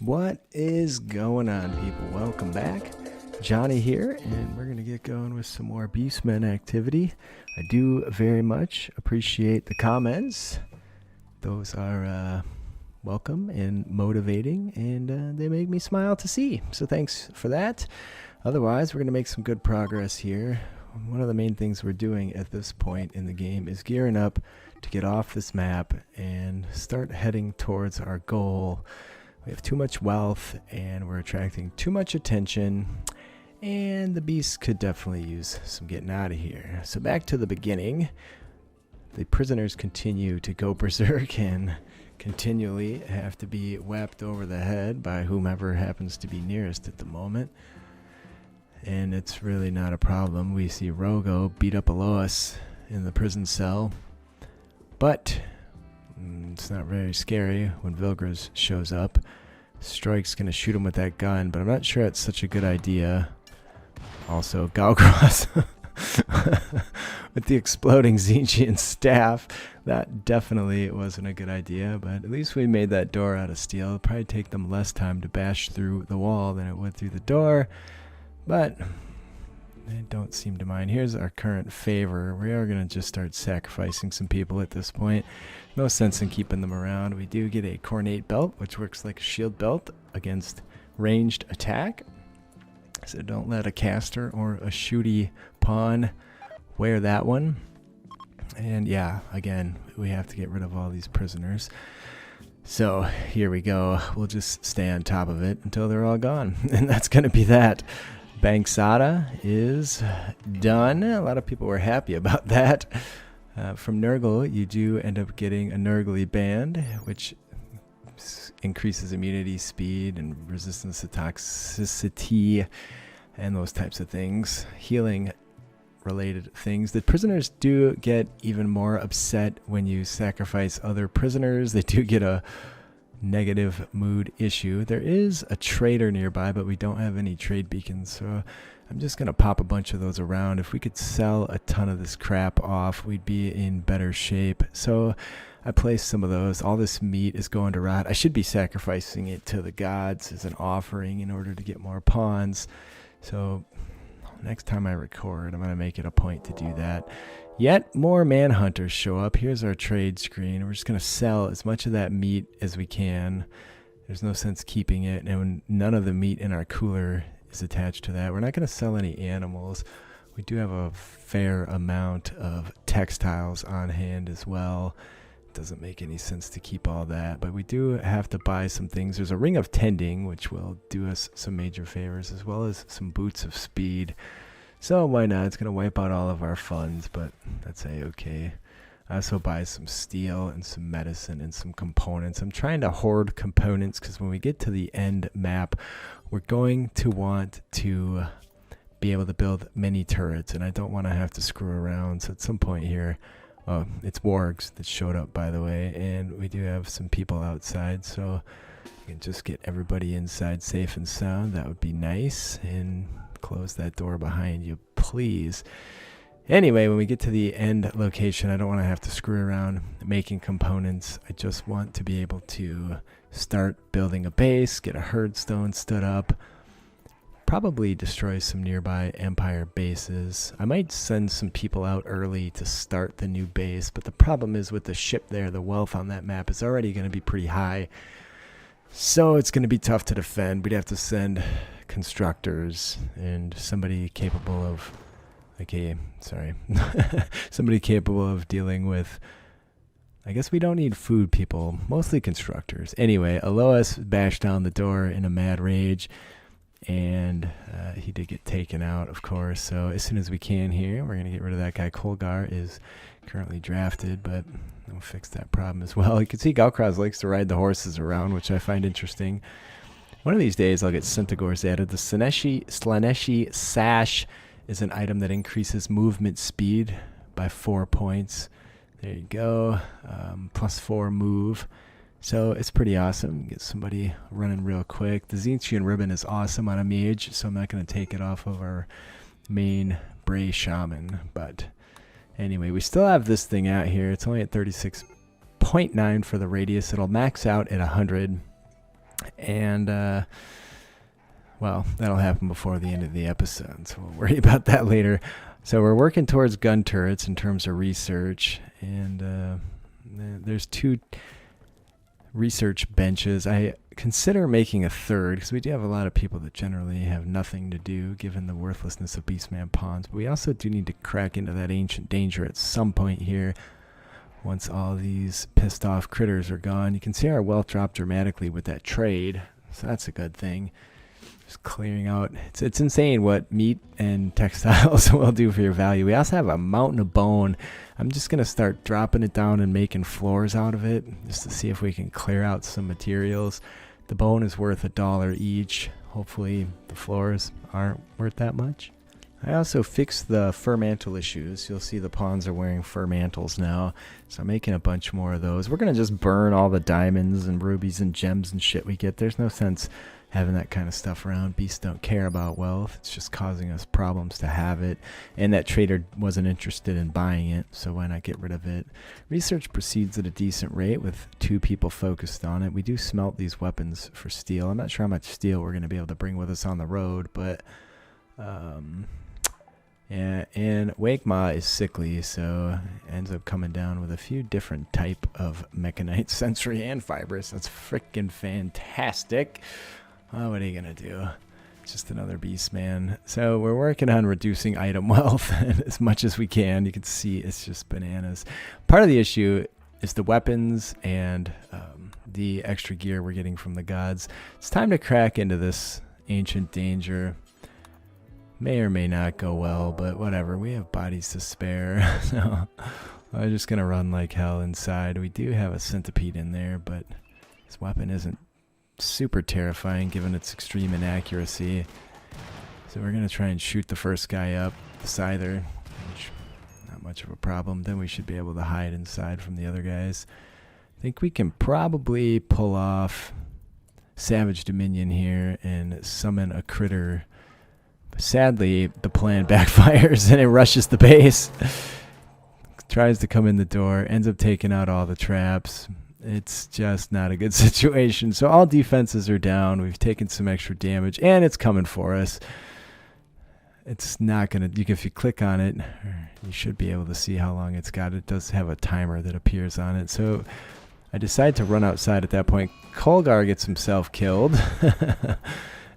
What is going on, people? Welcome back. Johnny here, and we're going to get going with some more Beastmen activity. I do very much appreciate the comments. Those are welcome and motivating, and they make me smile to see. So thanks for that. Otherwise, we're going to make some good progress here. One of the main things we're doing at this point in the game is gearing up to get off this map and start heading towards our goal. We have too much wealth and we're attracting too much attention, and the beast could definitely use some getting out of here. So back to the beginning. The prisoners continue to go berserk and continually have to be whapped over the head by whomever happens to be nearest at the moment. And it's really not a problem. We see Rogo beat up Alois in the prison cell, but it's not very scary when Vilgras shows up. Strike's going to shoot him with that gun, but I'm not sure it's such a good idea. Also, Galgras with the exploding Zinchian staff. That definitely wasn't a good idea, but at least we made that door out of steel. It'll probably take them less time to bash through the wall than it would through the door, but they don't seem to mind. Here's our current favor. We are going to just start sacrificing some people at this point. No sense in keeping them around. We do get a cornate belt, which works like a shield belt against ranged attack. So don't let a caster or a shooty pawn wear that one. And yeah, again, we have to get rid of all these prisoners. So here we go. We'll just stay on top of it until they're all gone. And that's going to be that. Banksada is done. A lot of people were happy about that. From Nurgle, you do end up getting a Nurgly band, which increases immunity, speed, and resistance to toxicity, and those types of things. Healing related things. The prisoners do get even more upset when you sacrifice other prisoners. They do get a negative mood issue. There is a trader nearby, but we don't have any trade beacons, so I'm just gonna pop a bunch of those around. If we could sell a ton of this crap off, we'd be in better shape. So I placed some of those. All this meat is going to rot. I should be sacrificing it to the gods as an offering in order to get more pawns. So next time I record, I'm gonna make it a point to do that. Yet more manhunters show up. Here's our trade screen. We're just going to sell as much of that meat as we can. There's no sense keeping it, and none of the meat in our cooler is attached to that. We're not going to sell any animals. We do have a fair amount of textiles on hand as well. It doesn't make any sense to keep all that, but we do have to buy some things. There's a ring of tending, which will do us some major favors, as well as some boots of speed. So why not? It's going to wipe out all of our funds, but that's a-okay. I also buy some steel and some medicine and some components. I'm trying to hoard components because when we get to the end map, we're going to want to be able to build many turrets, and I don't want to have to screw around. So at some point here, it's wargs that showed up, by the way, and we do have some people outside, so we can just get everybody inside safe and sound. That would be nice. And close that door behind you, please. Anyway, when we get to the end location, I don't want to have to screw around making components. I just want to be able to start building a base, get a herd stone stood up, probably destroy some nearby Empire bases. I might send some people out early to start the new base, but the problem is with the ship there, the wealth on that map is already going to be pretty high. So it's going to be tough to defend. We'd have to send constructors and somebody capable of, somebody capable of dealing with, I guess we don't need food people, mostly constructors. Anyway, Alois bashed down the door in a mad rage, and he did get taken out, of course. So as soon as we can here, we're going to get rid of that guy. Kolgar is currently drafted, but we'll fix that problem as well. You can see Galkraz likes to ride the horses around, which I find interesting. One of these days, I'll get Centaurs added. The Slaneshi Sash is an item that increases movement speed by 4 points. There you go. +4 move. So it's pretty awesome. Get somebody running real quick. The Zinchian ribbon is awesome on a mage, so I'm not going to take it off of our main Bray Shaman. But anyway, we still have this thing out here. It's only at 36.9 for the radius. It'll max out at 100. And, well, that'll happen before the end of the episode, so we'll worry about that later. So we're working towards gun turrets in terms of research, and there's 2 research benches. I consider making a third, because we do have a lot of people that generally have nothing to do, given the worthlessness of Beastman pawns. But we also do need to crack into that ancient danger at some point here. Once all these pissed off critters are gone, you can see our wealth drop dramatically with that trade, so that's a good thing. Just clearing out. It's insane what meat and textiles will do for your value. We also have a mountain of bone. I'm just going to start dropping it down and making floors out of it, just to see if we can clear out some materials. The bone is worth $1 each. Hopefully the floors aren't worth that much. I also fixed the fur mantle issues. You'll see the pawns are wearing fur mantles now, so I'm making a bunch more of those. We're going to just burn all the diamonds and rubies and gems and shit we get. There's no sense having that kind of stuff around. Beasts don't care about wealth. It's just causing us problems to have it. And that trader wasn't interested in buying it, so why not get rid of it? Research proceeds at a decent rate with 2 people focused on it. We do smelt these weapons for steel. I'm not sure how much steel we're going to be able to bring with us on the road, but yeah, and Wakema is sickly, so ends up coming down with a few different type of mechanite, sensory, and fibrous. That's freaking fantastic. Oh, what are you going to do? It's just another Beastman. So we're working on reducing item wealth as much as we can. You can see it's just bananas. Part of the issue is the weapons and the extra gear we're getting from the gods. It's time to crack into this ancient danger. May or may not go well, but whatever. We have bodies to spare. So I'm just going to run like hell inside. We do have a centipede in there, but this weapon isn't super terrifying given its extreme inaccuracy. So we're going to try and shoot the first guy up, the scyther, which not much of a problem. Then we should be able to hide inside from the other guys. I think we can probably pull off Savage Dominion here and summon a critter. Sadly, the plan backfires and it rushes the base. Tries to come in the door, ends up taking out all the traps. It's just not a good situation. So all defenses are down. We've taken some extra damage, and it's coming for us. It's not going to... If you click on it, you should be able to see how long it's got. It does have a timer that appears on it. So I decide to run outside at that point. Colgar gets himself killed.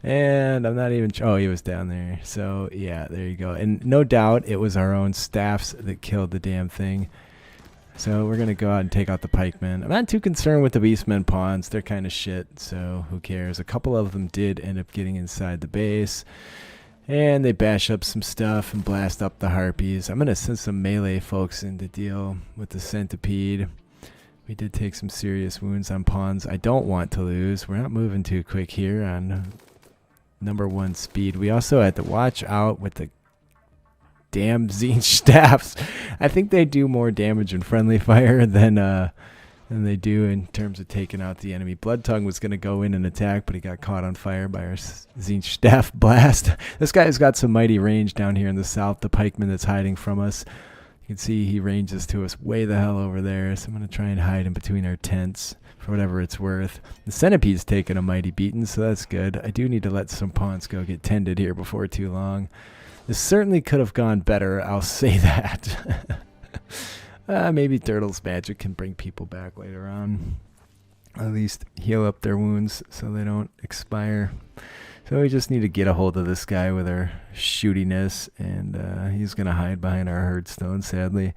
And I'm not even... Oh, he was down there. So, yeah, there you go. And no doubt it was our own staffs that killed the damn thing. So we're going to go out and take out the pikemen. I'm not too concerned with the Beastmen pawns. They're kind of shit, so who cares? A couple of them did end up getting inside the base. And they bash up some stuff and blast up the harpies. I'm going to send some melee folks in to deal with the centipede. We did take some serious wounds on pawns. I don't want to lose. We're not moving too quick here on #1 speed. We also had to watch out with the damn Zinch staffs. I think they do more damage in friendly fire than they do in terms of taking out the enemy. Bloodtongue was going to go in and attack, but he got caught on fire by our Zinch staff blast. This guy's got some mighty range down here in the south. The pikeman that's hiding from us. You can see he ranges to us way the hell over there. So I'm going to try and hide in between our tents for whatever it's worth. The centipede's taking a mighty beating, so that's good. I do need to let some pawns go get tended here before too long. This certainly could have gone better, I'll say that. Maybe Turtle's magic can bring people back later on. At least heal up their wounds so they don't expire. So we just need to get a hold of this guy with our shootiness, and he's going to hide behind our herdstone, sadly.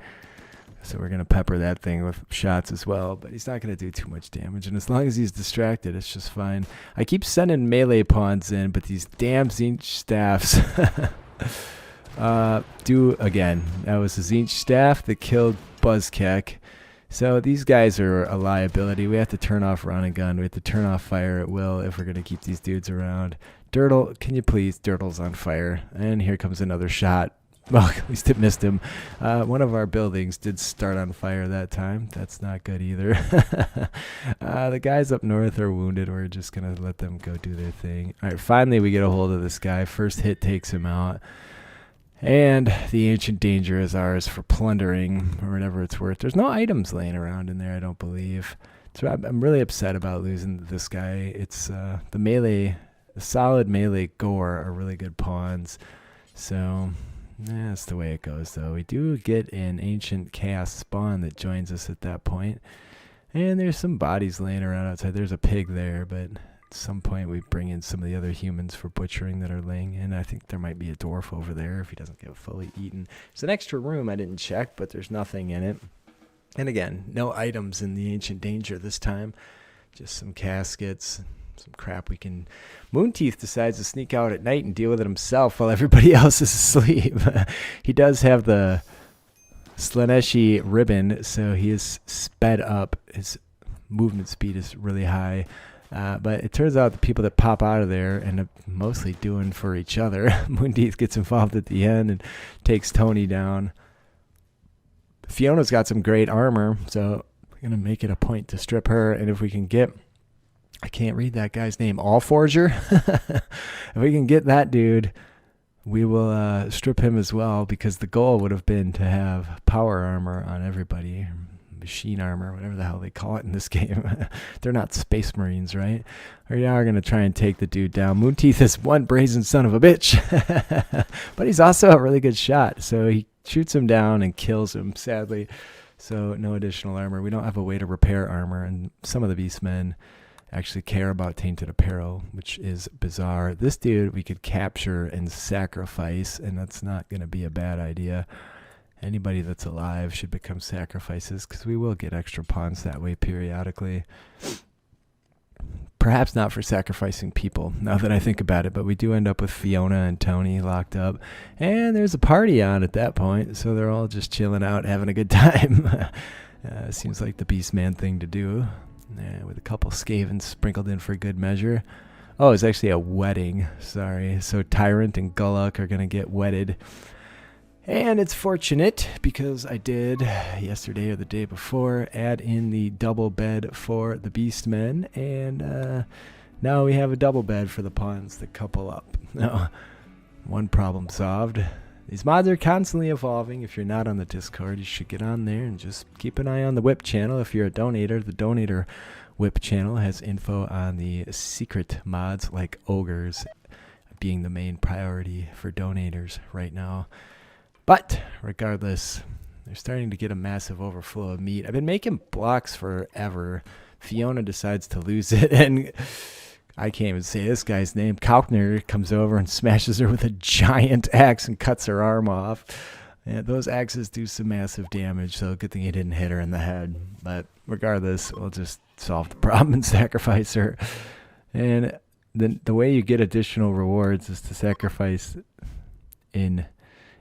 So we're going to pepper that thing with shots as well, but he's not going to do too much damage. And as long as he's distracted, it's just fine. I keep sending melee pawns in, but these damn Zinch staffs... do again. That was a Zinch staff that killed Buzzkeck. So these guys are a liability. We have to turn off run and gun. We have to turn off fire at will if we're going to keep these dudes around. Dirtle, can you please? Dirtle's on fire. And here comes another shot. Well, at least it missed him. One of our buildings did start on fire that time. That's not good either. The guys up north are wounded. We're just going to let them go do their thing. All right, finally we get a hold of this guy. First hit takes him out. And the ancient danger is ours for plundering or whatever it's worth. There's no items laying around in there, I don't believe. So I'm really upset about losing this guy. It's the melee, the solid melee gore are really good pawns. So that's the way it goes, though. We do get an ancient chaos spawn that joins us at that point. And there's some bodies laying around outside. There's a pig there, but at some point we bring in some of the other humans for butchering that are laying in. I think there might be a dwarf over there if he doesn't get fully eaten. There's an extra room I didn't check, but there's nothing in it. And again, no items in the Ancient Danger this time. Just some caskets, some crap we can... Moonteeth decides to sneak out at night and deal with it himself while everybody else is asleep. He does have the Slaneshi ribbon, so he is sped up. His movement speed is really high. But it turns out the people that pop out of there end up mostly doing for each other. Moonteeth gets involved at the end and takes Tony down. Fiona's got some great armor, so we're going to make it a point to strip her. And if we can get... I can't read that guy's name. Allforger? If we can get that dude, we will strip him as well, because the goal would have been to have power armor on everybody. Machine armor, whatever the hell they call it in this game. They're not space marines, right? We are going to try and take the dude down. Moonteeth is one brazen son of a bitch. But he's also a really good shot. So he shoots him down and kills him, sadly. So no additional armor. We don't have a way to repair armor. And some of the Beastmen actually care about tainted apparel, which is bizarre. This dude we could capture and sacrifice, and that's not going to be a bad idea. Anybody that's alive should become sacrifices, because we will get extra pawns that way periodically. Perhaps not for sacrificing people, now that I think about it, but we do end up with Fiona and Tony locked up. And there's a party on at that point, so they're all just chilling out, having a good time. Seems like the Beastman thing to do, with a couple Skavens sprinkled in for good measure. Oh, it's actually a wedding, sorry. So Tyrant and Gullock are going to get wedded. And it's fortunate because I did yesterday or the day before add in the double bed for the Beastmen, and now we have a double bed for the pawns that couple up. Now, one problem solved. These mods are constantly evolving. If you're not on the Discord, you should get on there and just keep an eye on the WIP channel. If you're a donator, the donator WIP channel has info on the secret mods like ogres being the main priority for donators right now. But regardless, they're starting to get a massive overflow of meat. I've been making blocks forever. Fiona decides to lose it, and I can't even say this guy's name. Kaukner comes over and smashes her with a giant axe and cuts her arm off. And those axes do some massive damage, so good thing he didn't hit her in the head. But regardless, we'll just solve the problem and sacrifice her. And the way you get additional rewards is to sacrifice in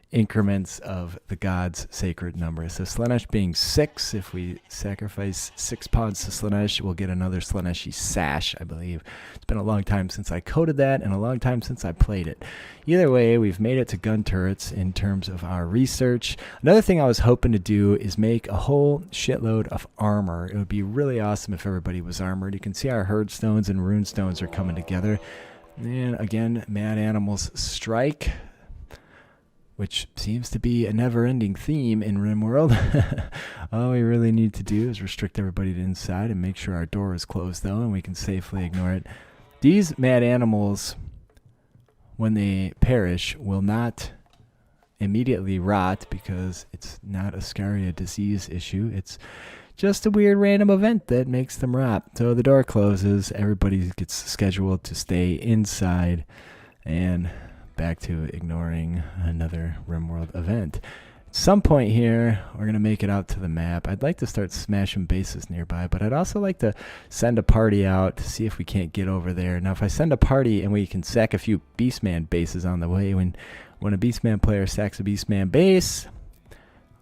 increments of the god's sacred number. So Slanesh being 6, if we sacrifice 6 pawns to Slanesh, we'll get another Slaneshi sash, I believe. It's been a long time since I coded that and a long time since I played it. Either way, we've made it to gun turrets in terms of our research. Another thing I was hoping to do is make a whole shitload of armor. It would be really awesome if everybody was armored. You can see our herd stones and rune stones are coming together. And again, Mad Animals Strike, which seems to be a never-ending theme in RimWorld. All we really need to do is restrict everybody to inside and make sure our door is closed, though, and we can safely ignore it. These mad animals, when they perish, will not immediately rot because it's not a Scaria disease issue. It's just a weird random event that makes them rot. So the door closes, everybody gets scheduled to stay inside, and back to ignoring another RimWorld event. At some point here, we're going to make it out to the map. I'd like to start smashing bases nearby, but I'd also like to send a party out to see if we can't get over there. Now, if I send a party and we can sack a few Beastman bases on the way, when a Beastman player sacks a Beastman base,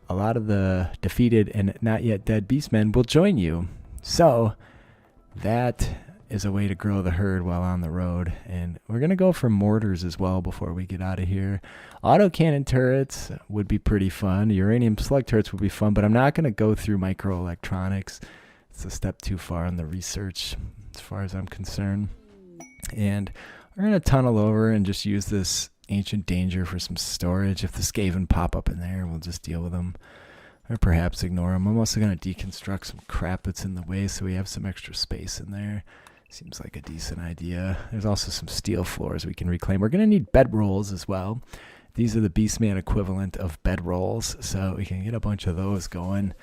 a lot of the defeated and not yet dead Beastmen will join you. So that is a way to grow the herd while on the road. And we're going to go for mortars as well before we get out of here. Autocannon turrets would be pretty fun. Uranium slug turrets would be fun, but I'm not going to go through microelectronics. It's a step too far in the research as far as I'm concerned. And we're going to tunnel over and just use this Ancient Danger for some storage. If the Skaven pop up in there, we'll just deal with them. or perhaps ignore them. I'm also going to deconstruct some crap that's in the way so we have some extra space in there. Seems like a decent idea. There's also some steel floors we can reclaim. We're going to need bedrolls as well. These are the Beastman equivalent of bedrolls, so we can get a bunch of those going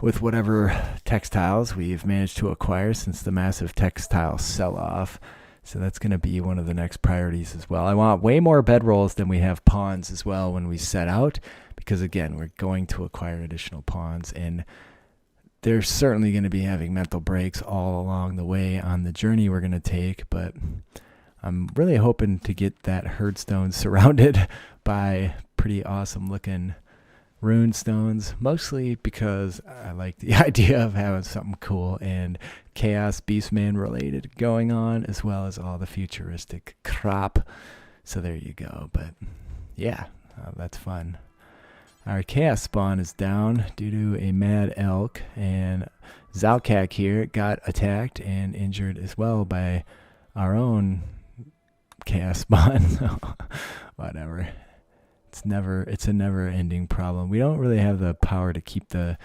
with whatever textiles we've managed to acquire since the massive textile sell-off. So that's going to be one of the next priorities as well. I want way more bedrolls than we have pawns as well when we set out, because again, we're going to acquire additional pawns, and they're certainly going to be having mental breaks all along the way on the journey we're going to take, but I'm really hoping to get that herdstone surrounded by pretty awesome looking rune stones, mostly because I like the idea of having something cool and chaos beastman related going on, as well as all the futuristic crap. So there you go. But yeah, that's fun. Our chaos spawn is down due to a mad elk, and Zalkak here got attacked and injured as well by our own chaos spawn. So whatever. It's a never-ending problem. We don't really have the power to keep the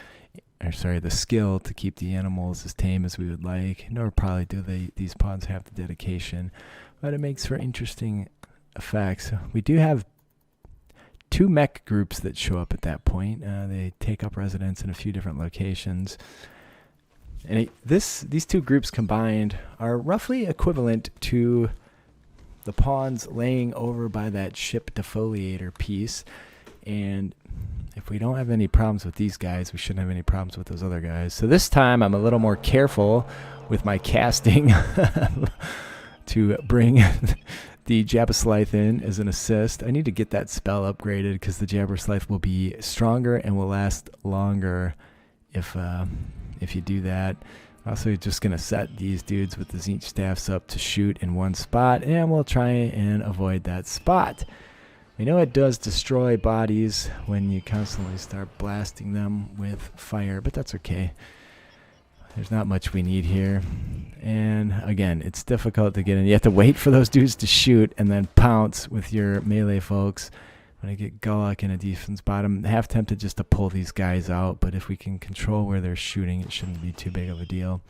skill to keep the animals as tame as we would like, nor probably do these pawns have the dedication, but it makes for interesting effects. We do have 2 mech groups that show up at that point. They take up residence in a few different locations, and these 2 groups combined are roughly equivalent to the pawns laying over by that ship defoliator piece. And if we don't have any problems with these guys, we shouldn't have any problems with those other guys. So this time I'm a little more careful with my casting to bring the Jabberslith in as an assist. I need to get that spell upgraded because the Jabberslith will be stronger and will last longer if you do that. Also, just going to set these dudes with the Zinch staffs up to shoot in one spot, and we'll try and avoid that spot. We know it does destroy bodies when you constantly start blasting them with fire, but that's okay. There's not much we need here. And again, it's difficult to get in. You have to wait for those dudes to shoot and then pounce with your melee folks. When I get Gulak in a defense bottom, I'm half tempted just to pull these guys out, but if we can control where they're shooting, it shouldn't be too big of a deal.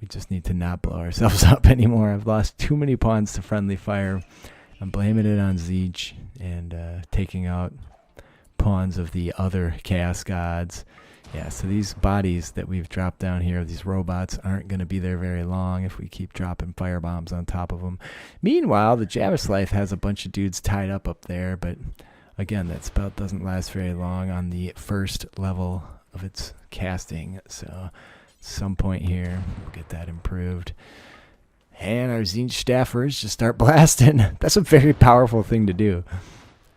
We just need to not blow ourselves up anymore. I've lost too many pawns to friendly fire. I'm blaming it on Zinch and taking out pawns of the other Chaos Gods. Yeah, so these bodies that we've dropped down here, these robots, aren't going to be there very long if we keep dropping firebombs on top of them. Meanwhile, the Jabberslith has a bunch of dudes tied up there, but again, that spell doesn't last very long on the first level of its casting. So at some point here, we'll get that improved. And our Zinch staffers just start blasting. That's a very powerful thing to do.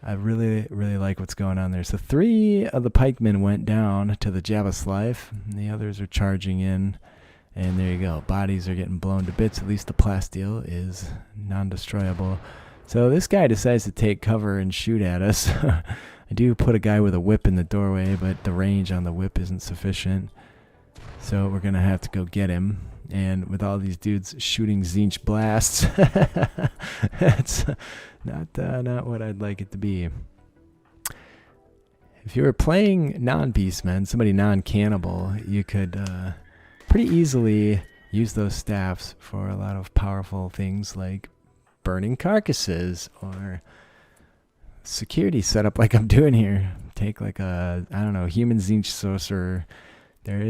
I really, really like what's going on there. So 3 of the pikemen went down to the Jabberslith, and the others are charging in. And there you go. Bodies are getting blown to bits. At least the plasteel is non-destroyable. So this guy decides to take cover and shoot at us. I do put a guy with a whip in the doorway, but the range on the whip isn't sufficient. So we're going to have to go get him. And with all these dudes shooting Zinch blasts, that's not what I'd like it to be. If you were playing non-beastmen, somebody non-cannibal, you could pretty easily use those staffs for a lot of powerful things like burning carcasses or security setup like I'm doing here. Take like a, I don't know, human Zinch sorcerer.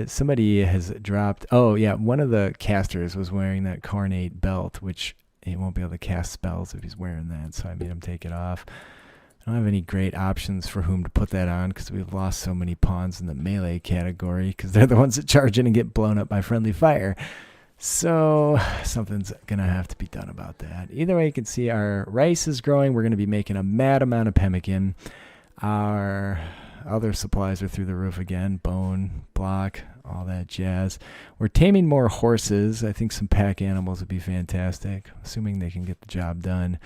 Somebody has dropped. Oh yeah, one of the casters was wearing that Carnate belt, which he won't be able to cast spells if he's wearing that. So I made him take it off. I don't have any great options for whom to put that on because we've lost so many pawns in the melee category because they're the ones that charge in and get blown up by friendly fire. So something's gonna have to be done about that. Either way, you can see our rice is growing. We're gonna be making a mad amount of pemmican. Our other supplies are through the roof again. Bone, block, all that jazz. We're taming more horses. I think some pack animals would be fantastic, assuming they can get the job done.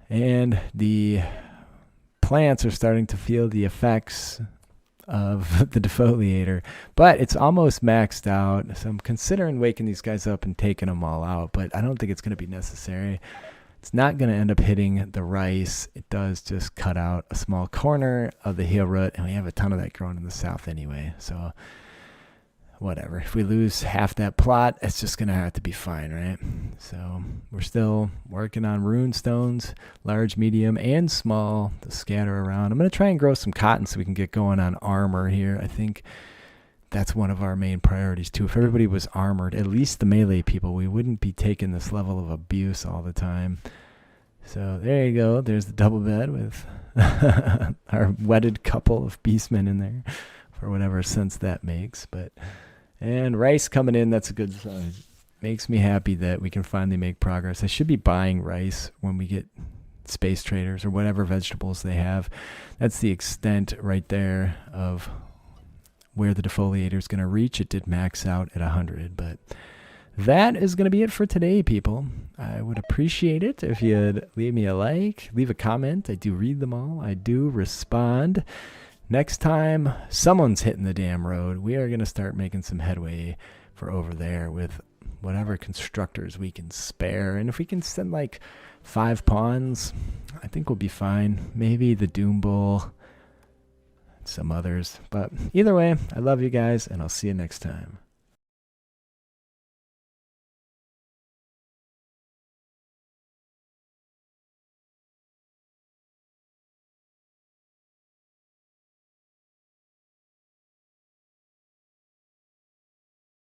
And the plants are starting to feel the effects of the defoliator, but it's almost maxed out. So I'm considering waking these guys up and taking them all out, but I don't think it's going to be necessary. It's not going to end up hitting the rice. It does just cut out a small corner of the heel root, and we have a ton of that growing in the south anyway. So whatever. If we lose half that plot, it's just going to have to be fine, right? So we're still working on rune stones, large, medium, and small to scatter around. I'm going to try and grow some cotton so we can get going on armor here. I think that's one of our main priorities too. If everybody was armored, at least the melee people, we wouldn't be taking this level of abuse all the time. So there you go. There's the double bed with our wedded couple of beastmen in there for whatever sense that makes. And rice coming in, that's a good sign. Makes me happy that we can finally make progress. I should be buying rice when we get space traders or whatever vegetables they have. That's the extent right there of where the defoliator is going to reach. It did max out at 100, but that is going to be it for today, people. I would appreciate it if you'd leave me a like, leave a comment. I do read them all. I do respond. Next time someone's hitting the damn road, we are going to start making some headway for over there with whatever constructors we can spare. And if we can send like 5 pawns, I think we'll be fine. Maybe the Doom Bull, some others. But either way, I love you guys, and I'll see you next time.